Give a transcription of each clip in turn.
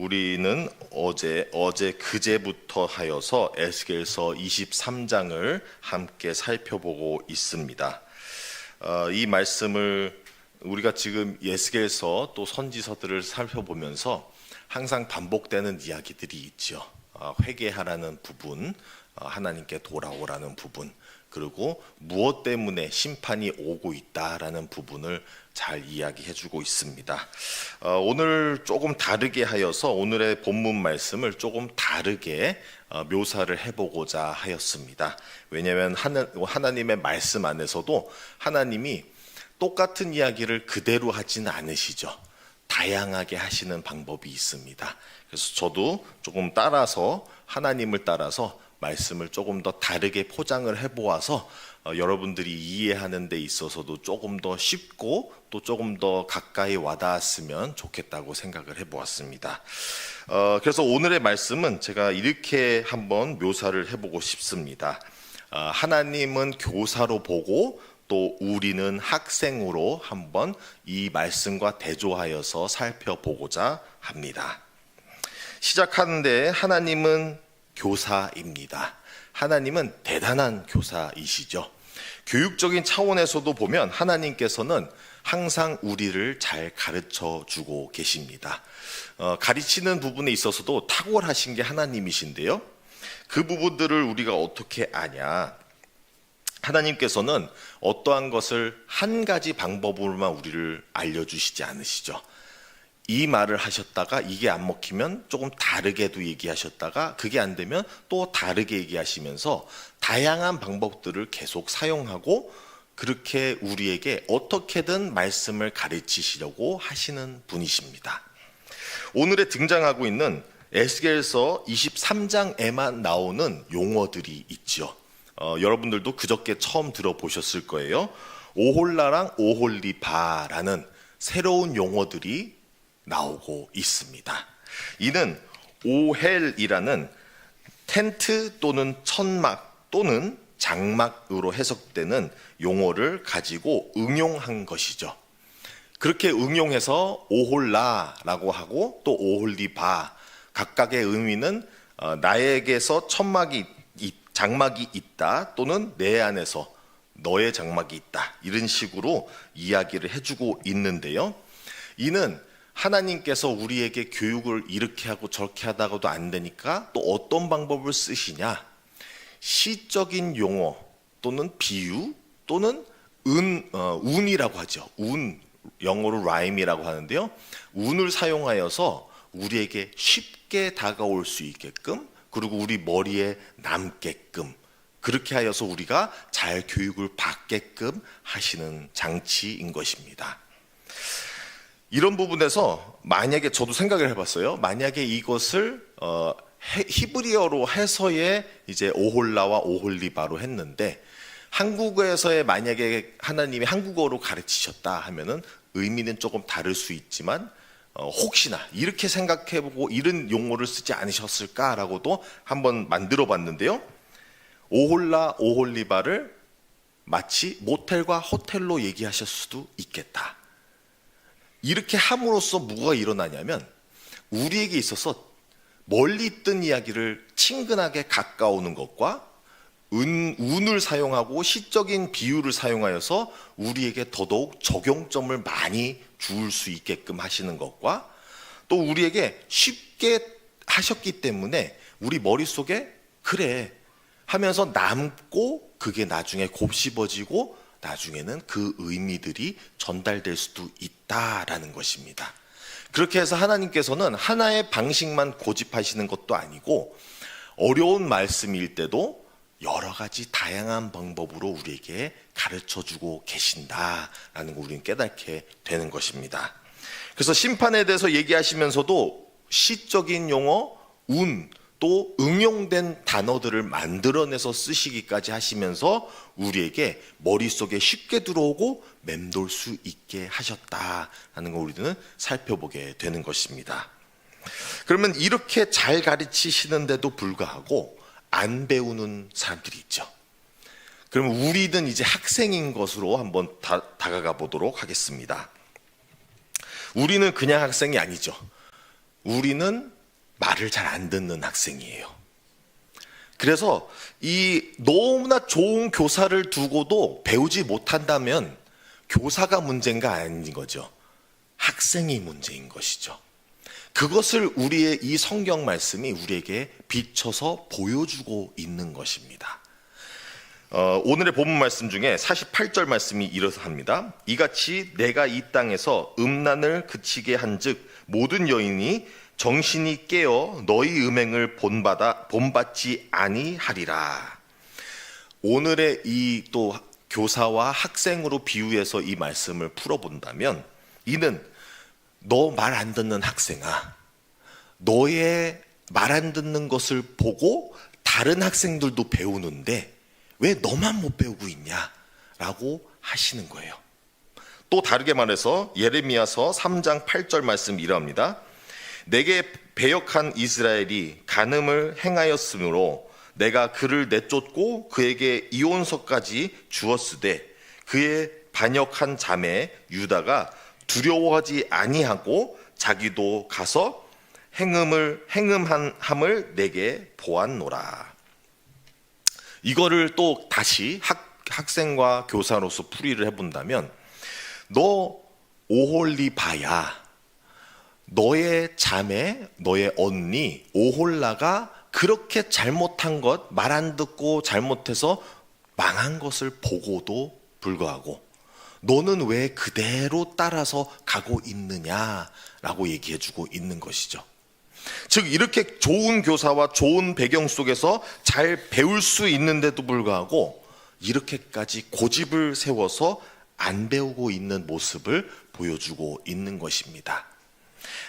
우리는 어제 그제부터 하여서 에스겔서 23장을 함께 살펴보고 있습니다. 이 말씀을 우리가 지금 에스겔서 또 선지서들을 살펴보면서 항상 반복되는 이야기들이 있죠. 회개하라는 부분, 하나님께 돌아오라는 부분, 그리고 무엇 때문에 심판이 오고 있다라는 부분을 잘 이야기해주고 있습니다. 오늘 조금 다르게 하여서 오늘의 본문 말씀을 조금 다르게 묘사를 해보고자 하였습니다. 왜냐하면 하나님의 말씀 안에서도 하나님이 똑같은 이야기를 그대로 하지는 않으시죠. 다양하게 하시는 방법이 있습니다. 그래서 저도 조금 하나님을 따라서 말씀을 조금 더 다르게 포장을 해보아서 여러분들이 이해하는 데 있어서도 조금 더 쉽고 또 조금 더 가까이 와닿았으면 좋겠다고 생각을 해보았습니다. 그래서 오늘의 말씀은 제가 이렇게 한번 묘사를 해보고 싶습니다. 하나님은 교사로 보고 또 우리는 학생으로 한번 이 말씀과 대조하여서 살펴보고자 합니다. 시작하는데 하나님은 교사입니다. 하나님은 대단한 교사이시죠. 교육적인 차원에서도 보면 하나님께서는 항상 우리를 잘 가르쳐 주고 계십니다. 가르치는 부분에 있어서도 탁월하신 게 하나님이신데요. 그 부분들을 우리가 어떻게 아냐? 하나님께서는 어떠한 것을 한 가지 방법으로만 우리를 알려주시지 않으시죠. 이 말을 하셨다가 이게 안 먹히면 조금 다르게도 얘기하셨다가 그게 안 되면 또 다르게 얘기하시면서 다양한 방법들을 계속 사용하고 그렇게 우리에게 어떻게든 말씀을 가르치시려고 하시는 분이십니다. 오늘에 등장하고 있는 에스겔서 23장에만 나오는 용어들이 있죠. 여러분들도 그저께 처음 들어보셨을 거예요. 오홀라랑 오홀리바라는 새로운 용어들이 나오고 있습니다. 이는 오헬이라는 텐트 또는 천막 또는 장막으로 해석되는 용어를 가지고 응용한 것이죠. 그렇게 응용해서 오홀라라고 하고 또 오홀리바 각각의 의미는 나에게서 장막이 있다 또는 내 안에서 너의 장막이 있다 이런 식으로 이야기를 해주고 있는데요. 이는 하나님께서 우리에게 교육을 이렇게 하고 저렇게 하다가도 안 되니까 또 어떤 방법을 쓰시냐? 시적인 용어 또는 비유 또는 운이라고 하죠. 영어로 라임이라고 하는데요. 운을 사용하여서 우리에게 쉽게 다가올 수 있게끔 그리고 우리 머리에 남게끔 그렇게 하여서 우리가 잘 교육을 받게끔 하시는 장치인 것입니다. 이런 부분에서 만약에 저도 생각을 해봤어요. 만약에 이것을 히브리어로 해서의 이제 오홀라와 오홀리바로 했는데 한국어에서의 만약에 하나님이 한국어로 가르치셨다 하면은 의미는 조금 다를 수 있지만 혹시나 이렇게 생각해보고 이런 용어를 쓰지 않으셨을까라고도 한번 만들어 봤는데요. 오홀라 오홀리바를 마치 모텔과 호텔로 얘기하실 수도 있겠다. 이렇게 함으로써 뭐가 일어나냐면 우리에게 있어서 멀리 있던 이야기를 친근하게 가까우는 것과 운을 사용하고 시적인 비유를 사용하여서 우리에게 더더욱 적용점을 많이 줄 수 있게끔 하시는 것과 또 우리에게 쉽게 하셨기 때문에 우리 머릿속에 그래 하면서 남고 그게 나중에 곱씹어지고 나중에는 그 의미들이 전달될 수도 있다라는 것입니다. 그렇게 해서 하나님께서는 하나의 방식만 고집하시는 것도 아니고 어려운 말씀일 때도 여러 가지 다양한 방법으로 우리에게 가르쳐주고 계신다라는 걸 우리는 깨닫게 되는 것입니다. 그래서 심판에 대해서 얘기하시면서도 시적인 용어, 또 응용된 단어들을 만들어내서 쓰시기까지 하시면서 우리에게 머릿속에 쉽게 들어오고 맴돌 수 있게 하셨다라는 걸 우리는 살펴보게 되는 것입니다. 그러면 이렇게 잘 가르치시는데도 불구하고 안 배우는 사람들이 있죠. 그러면 우리는 이제 학생인 것으로 한번 다가가 보도록 하겠습니다. 우리는 그냥 학생이 아니죠. 우리는 말을 잘 안 듣는 학생이에요. 그래서 이 너무나 좋은 교사를 두고도 배우지 못한다면 교사가 문제인가 아닌 거죠. 학생이 문제인 것이죠. 그것을 우리의 이 성경 말씀이 우리에게 비춰서 보여주고 있는 것입니다. 오늘의 본문 말씀 중에 48절 말씀이 이러합니다. 이같이 내가 이 땅에서 음란을 그치게 한즉 모든 여인이 정신이 깨어 너희 음행을 본받지 아니하리라. 오늘의 이 또 교사와 학생으로 비유해서 이 말씀을 풀어본다면, 이는 너 말 안 듣는 학생아, 너의 말 안 듣는 것을 보고 다른 학생들도 배우는데 왜 너만 못 배우고 있냐? 라고 하시는 거예요. 또 다르게 말해서 예레미야서 3장 8절 말씀 이러합니다. 내게 배역한 이스라엘이 간음을 행하였으므로 내가 그를 내쫓고 그에게 이혼서까지 주었으되 그의 반역한 자매 유다가 두려워하지 아니하고 자기도 가서 행음함을 내게 보았노라. 이거를 또 다시 학생과 교사로서 풀이를 해본다면, 너 오홀리바야, 너의 자매, 너의 언니 오홀라가 그렇게 잘못한 것, 말 안 듣고 잘못해서 망한 것을 보고도 불구하고 너는 왜 그대로 따라서 가고 있느냐라고 얘기해주고 있는 것이죠. 즉 이렇게 좋은 교사와 좋은 배경 속에서 잘 배울 수 있는데도 불구하고 이렇게까지 고집을 세워서 안 배우고 있는 모습을 보여주고 있는 것입니다.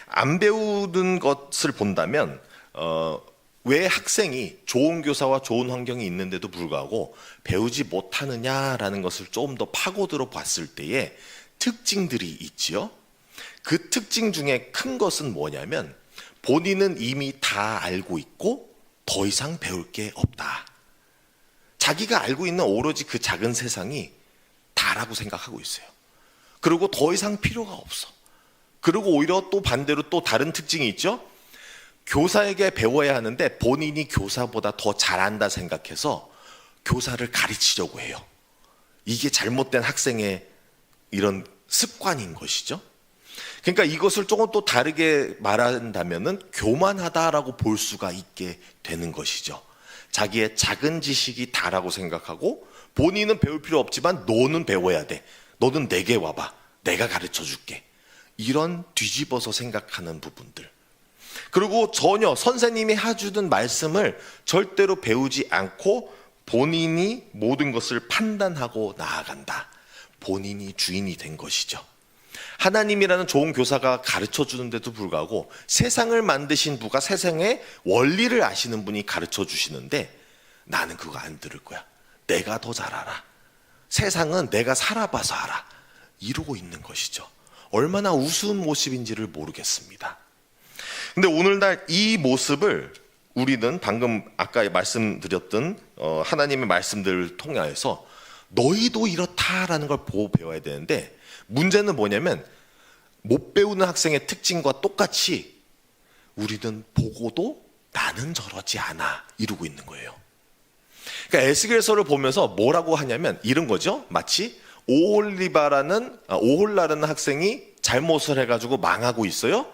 안 배우는 것을 본다면 왜 학생이 좋은 교사와 좋은 환경이 있는데도 불구하고 배우지 못하느냐라는 것을 조금 더 파고들어 봤을 때에 특징들이 있지요. 그 특징 중에 큰 것은 뭐냐면, 본인은 이미 다 알고 있고 더 이상 배울 게 없다. 자기가 알고 있는 오로지 그 작은 세상이 다라고 생각하고 있어요. 그리고 더 이상 필요가 없어. 그리고 오히려 또 반대로 또 다른 특징이 있죠. 교사에게 배워야 하는데 본인이 교사보다 더 잘한다 생각해서 교사를 가르치려고 해요. 이게 잘못된 학생의 이런 습관인 것이죠. 그러니까 이것을 조금 또 다르게 말한다면은 교만하다라고 볼 수가 있게 되는 것이죠. 자기의 작은 지식이 다라고 생각하고 본인은 배울 필요 없지만 너는 배워야 돼. 너는 내게 와봐. 내가 가르쳐 줄게. 이런 뒤집어서 생각하는 부분들. 그리고 전혀 선생님이 해주는 말씀을 절대로 배우지 않고 본인이 모든 것을 판단하고 나아간다. 본인이 주인이 된 것이죠. 하나님이라는 좋은 교사가 가르쳐 주는데도 불구하고 세상을 만드신 분과 세상의 원리를 아시는 분이 가르쳐 주시는데 나는 그거 안 들을 거야. 내가 더 잘 알아. 세상은 내가 살아봐서 알아. 이러고 있는 것이죠. 얼마나 우스운 모습인지를 모르겠습니다. 근데 오늘날 이 모습을 우리는 방금 아까 말씀드렸던 하나님의 말씀들을 통해서 너희도 이렇다라는 걸 보고 배워야 되는데, 문제는 뭐냐면 못 배우는 학생의 특징과 똑같이 우리는 보고도 나는 저러지 않아 이러고 있는 거예요. 그러니까 에스겔서를 보면서 뭐라고 하냐면 이런 거죠. 마치 오홀라라는 학생이 잘못을 해가지고 망하고 있어요.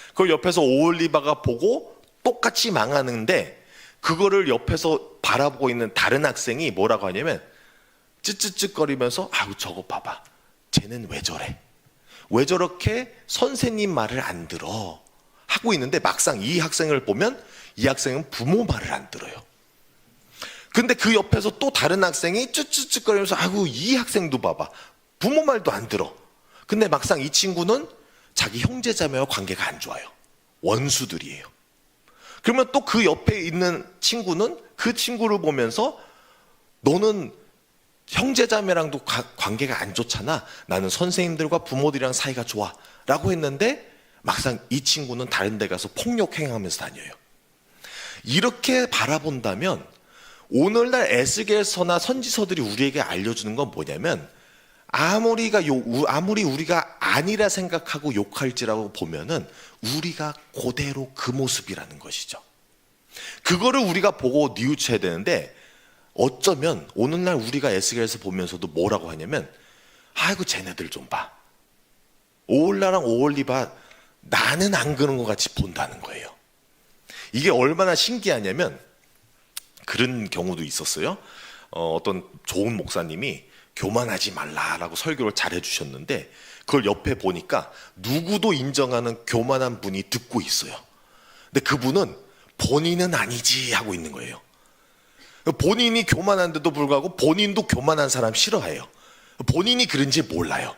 그걸 옆에서 오홀리바가 보고 똑같이 망하는데 그거를 옆에서 바라보고 있는 다른 학생이 뭐라고 하냐면 찌찌찌거리면서 아우 저거 봐봐. 쟤는 왜 저래? 왜 저렇게 선생님 말을 안 들어? 하고 있는데 막상 이 학생을 보면 이 학생은 부모 말을 안 들어요. 근데 그 옆에서 또 다른 학생이 쭈쭈쭈거리면서 아이고 이 학생도 봐봐. 부모 말도 안 들어. 근데 막상 이 친구는 자기 형제자매와 관계가 안 좋아요. 원수들이에요. 그러면 또 그 옆에 있는 친구는 그 친구를 보면서 너는 형제자매랑도 관계가 안 좋잖아. 나는 선생님들과 부모들이랑 사이가 좋아. 라고 했는데 막상 이 친구는 다른 데 가서 폭력 행하면서 다녀요. 이렇게 바라본다면 오늘날 에스겔서나 선지서들이 우리에게 알려주는 건 뭐냐면 아무리 우리가 아니라 생각하고 욕할지라고 보면은 우리가 그대로 그 모습이라는 것이죠. 그거를 우리가 보고 뉘우쳐야 되는데, 어쩌면 오늘날 우리가 에스겔에서 보면서도 뭐라고 하냐면, 아이고 쟤네들 좀 봐, 오홀라랑 오홀리바 나는 안 그런 것 같이 본다는 거예요. 이게 얼마나 신기하냐면, 그런 경우도 있었어요. 어떤 좋은 목사님이 교만하지 말라라고 설교를 잘 해주셨는데, 그걸 옆에 보니까 누구도 인정하는 교만한 분이 듣고 있어요. 근데 그분은 본인은 아니지 하고 있는 거예요. 본인이 교만한데도 불구하고 본인도 교만한 사람 싫어해요. 본인이 그런지 몰라요.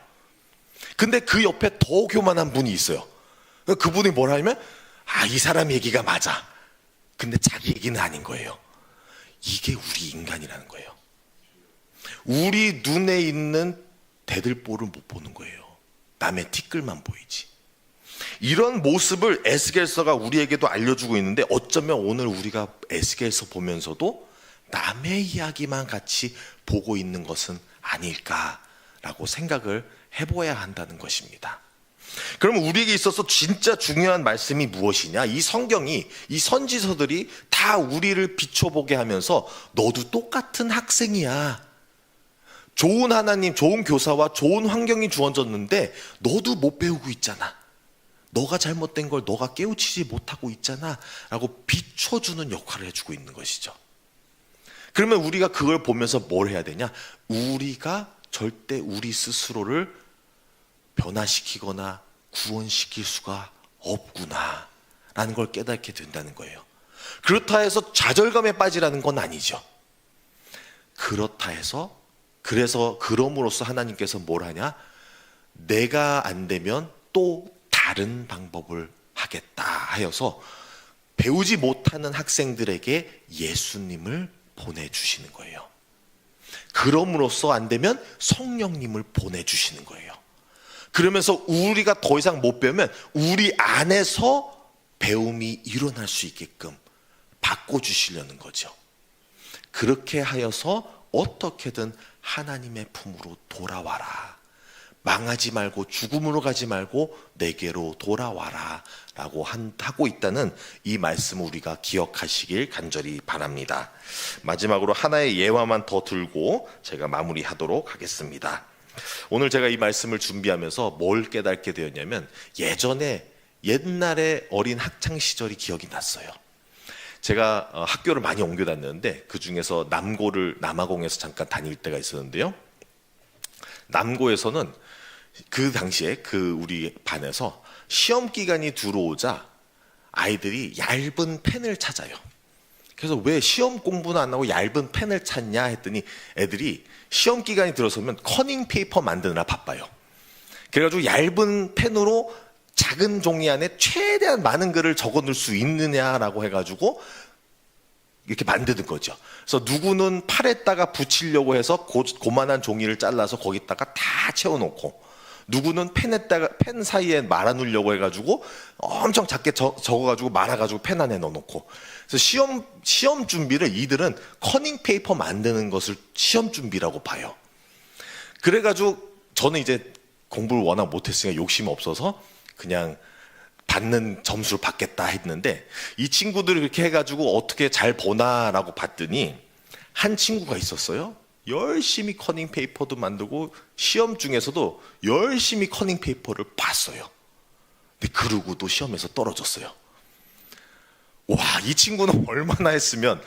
근데 그 옆에 더 교만한 분이 있어요. 그분이 뭐라 하면, 이 사람 얘기가 맞아. 근데 자기 얘기는 아닌 거예요. 이게 우리 인간이라는 거예요. 우리 눈에 있는 대들보를 못 보는 거예요. 남의 티끌만 보이지. 이런 모습을 에스겔서가 우리에게도 알려주고 있는데, 어쩌면 오늘 우리가 에스겔서 보면서도 남의 이야기만 같이 보고 있는 것은 아닐까라고 생각을 해봐야 한다는 것입니다. 그러면 우리에게 있어서 진짜 중요한 말씀이 무엇이냐? 이 성경이, 이 선지서들이 다 우리를 비춰보게 하면서 너도 똑같은 학생이야. 좋은 하나님, 좋은 교사와 좋은 환경이 주어졌는데 너도 못 배우고 있잖아. 너가 잘못된 걸 너가 깨우치지 못하고 있잖아 라고 비춰주는 역할을 해주고 있는 것이죠. 그러면 우리가 그걸 보면서 뭘 해야 되냐? 우리가 절대 우리 스스로를 변화시키거나 구원시킬 수가 없구나 라는 걸 깨닫게 된다는 거예요. 그렇다 해서 좌절감에 빠지라는 건 아니죠. 그럼으로써 하나님께서 뭘 하냐? 내가 안 되면 또 다른 방법을 하겠다 하여서 배우지 못하는 학생들에게 예수님을 보내주시는 거예요. 그럼으로써 안 되면 성령님을 보내주시는 거예요. 그러면서 우리가 더 이상 못 배우면 우리 안에서 배움이 일어날 수 있게끔 바꿔주시려는 거죠. 그렇게 하여서 어떻게든 하나님의 품으로 돌아와라. 망하지 말고 죽음으로 가지 말고 내게로 돌아와라 라고 하고 있다는 이 말씀을 우리가 기억하시길 간절히 바랍니다. 마지막으로 하나의 예화만 더 들고 제가 마무리하도록 하겠습니다. 오늘 제가 이 말씀을 준비하면서 뭘 깨닫게 되었냐면, 옛날에 어린 학창시절이 기억이 났어요. 제가 학교를 많이 옮겨 다녔는데 그 중에서 남아공에서 잠깐 다닐 때가 있었는데요. 남고에서는 그 당시에 우리 반에서 시험 기간이 들어오자 아이들이 얇은 펜을 찾아요. 그래서 왜 시험 공부는 안 하고 얇은 펜을 찾냐 했더니 애들이 시험 기간이 들어서면 커닝 페이퍼 만드느라 바빠요. 그래가지고 얇은 펜으로 작은 종이 안에 최대한 많은 글을 적어 놓을 수 있느냐라고 해가지고 이렇게 만드는 거죠. 그래서 누구는 팔에다가 붙이려고 해서 고만한 종이를 잘라서 거기다가 다 채워놓고, 누구는 펜 사이에 말아놓으려고 해가지고 엄청 작게 적어가지고 말아가지고 펜 안에 넣어놓고. 그래서 시험 준비를 이들은 커닝 페이퍼 만드는 것을 시험 준비라고 봐요. 그래가지고 저는 이제 공부를 워낙 못했으니까 욕심이 없어서 그냥 받는 점수를 받겠다 했는데, 이 친구들이 그렇게 해가지고 어떻게 잘 보나라고 봤더니 한 친구가 있었어요. 열심히 커닝 페이퍼도 만들고 시험 중에서도 열심히 커닝 페이퍼를 봤어요. 근데 그러고도 시험에서 떨어졌어요. 와, 이 친구는 얼마나 했으면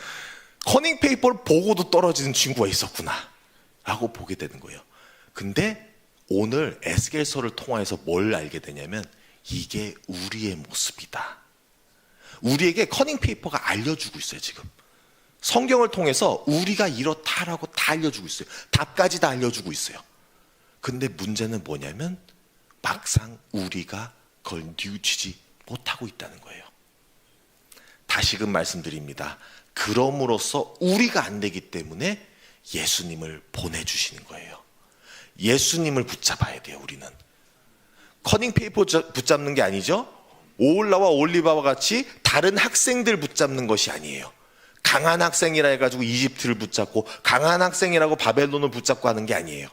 커닝 페이퍼를 보고도 떨어지는 친구가 있었구나 라고 보게 되는 거예요. 근데 오늘 에스겔서를 통해서 뭘 알게 되냐면, 이게 우리의 모습이다. 우리에게 커닝 페이퍼가 알려주고 있어요. 지금 성경을 통해서 우리가 이렇다라고 다 알려주고 있어요. 답까지 다 알려주고 있어요. 근데 문제는 뭐냐면 막상 우리가 그걸 뉘우치지 못하고 있다는 거예요. 다시금 말씀드립니다. 그럼으로써 우리가 안 되기 때문에 예수님을 보내주시는 거예요. 예수님을 붙잡아야 돼요. 우리는 커닝 페이퍼 붙잡는 게 아니죠. 오홀라와 올리바와 같이 다른 학생들 붙잡는 것이 아니에요. 강한 학생이라 해가지고 이집트를 붙잡고, 강한 학생이라고 바벨론을 붙잡고 하는 게 아니에요.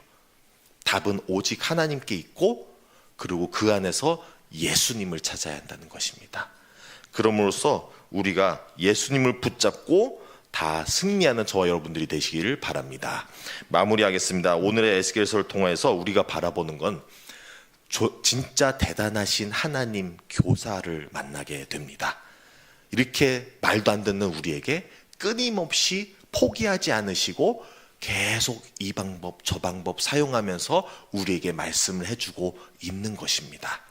답은 오직 하나님께 있고 그리고 그 안에서 예수님을 찾아야 한다는 것입니다. 그럼으로써 우리가 예수님을 붙잡고 다 승리하는 저와 여러분들이 되시기를 바랍니다. 마무리하겠습니다. 오늘의 에스겔서를 통해서 우리가 바라보는 건 진짜 대단하신 하나님 교사를 만나게 됩니다. 이렇게 말도 안 듣는 우리에게 끊임없이 포기하지 않으시고 계속 이 방법 저 방법 사용하면서 우리에게 말씀을 해주고 있는 것입니다.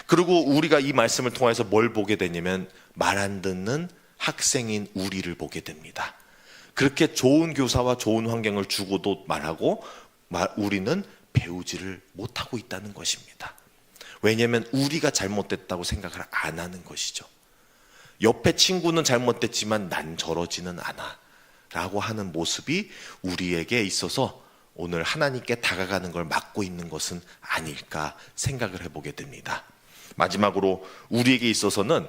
그리고 우리가 이 말씀을 통해서 뭘 보게 되냐면 말 안 듣는 학생인 우리를 보게 됩니다. 그렇게 좋은 교사와 좋은 환경을 주고도 말하고 우리는 배우지를 못하고 있다는 것입니다. 왜냐하면 우리가 잘못됐다고 생각을 안 하는 것이죠. 옆에 친구는 잘못됐지만 난 저러지는 않아 라고 하는 모습이 우리에게 있어서 오늘 하나님께 다가가는 걸 막고 있는 것은 아닐까 생각을 해보게 됩니다. 마지막으로 우리에게 있어서는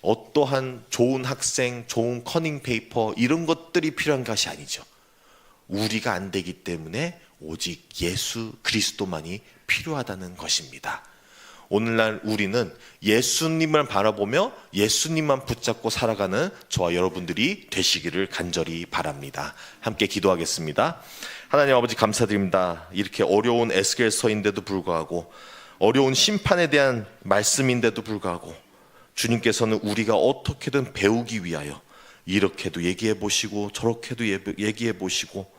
어떠한 좋은 학생, 좋은 커닝 페이퍼 이런 것들이 필요한 것이 아니죠. 우리가 안 되기 때문에 오직 예수 그리스도만이 필요하다는 것입니다. 오늘날 우리는 예수님을 바라보며 예수님만 붙잡고 살아가는 저와 여러분들이 되시기를 간절히 바랍니다. 함께 기도하겠습니다. 하나님 아버지 감사드립니다. 이렇게 어려운 에스겔서인데도 불구하고 어려운 심판에 대한 말씀인데도 불구하고 주님께서는 우리가 어떻게든 배우기 위하여 이렇게도 얘기해 보시고 저렇게도 얘기해 보시고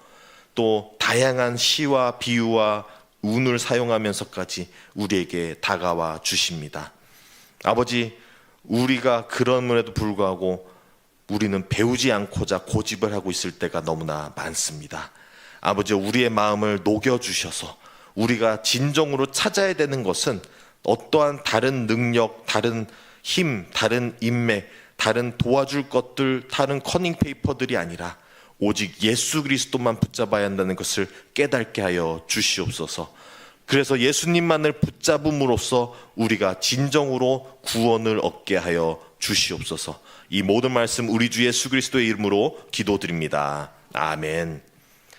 또 다양한 시와 비유와 운을 사용하면서까지 우리에게 다가와 주십니다. 아버지, 우리가 그럼에도 불구하고 우리는 배우지 않고자 고집을 하고 있을 때가 너무나 많습니다. 아버지, 우리의 마음을 녹여주셔서 우리가 진정으로 찾아야 되는 것은 어떠한 다른 능력, 다른 힘, 다른 인맥, 다른 도와줄 것들, 다른 커닝 페이퍼들이 아니라 오직 예수 그리스도만 붙잡아야 한다는 것을 깨닫게 하여 주시옵소서. 그래서 예수님만을 붙잡음으로써 우리가 진정으로 구원을 얻게 하여 주시옵소서. 이 모든 말씀 우리 주 예수 그리스도의 이름으로 기도드립니다. 아멘.